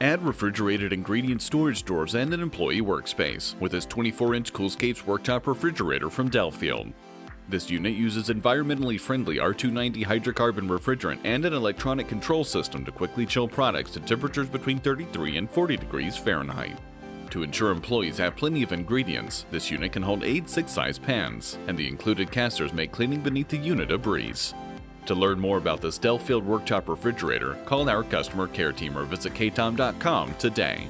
Add refrigerated ingredient storage doors and an employee workspace with this 24-inch Coolscapes Worktop refrigerator from Delfield. This unit uses environmentally friendly R290 hydrocarbon refrigerant and an electronic control system to quickly chill products to temperatures between 33 and 40 degrees Fahrenheit. To ensure employees have plenty of ingredients, this unit can hold 8 6-size pans, and the included casters make cleaning beneath the unit a breeze. To learn more about this Delfield Worktop refrigerator, call our customer care team or visit KaTom.com today.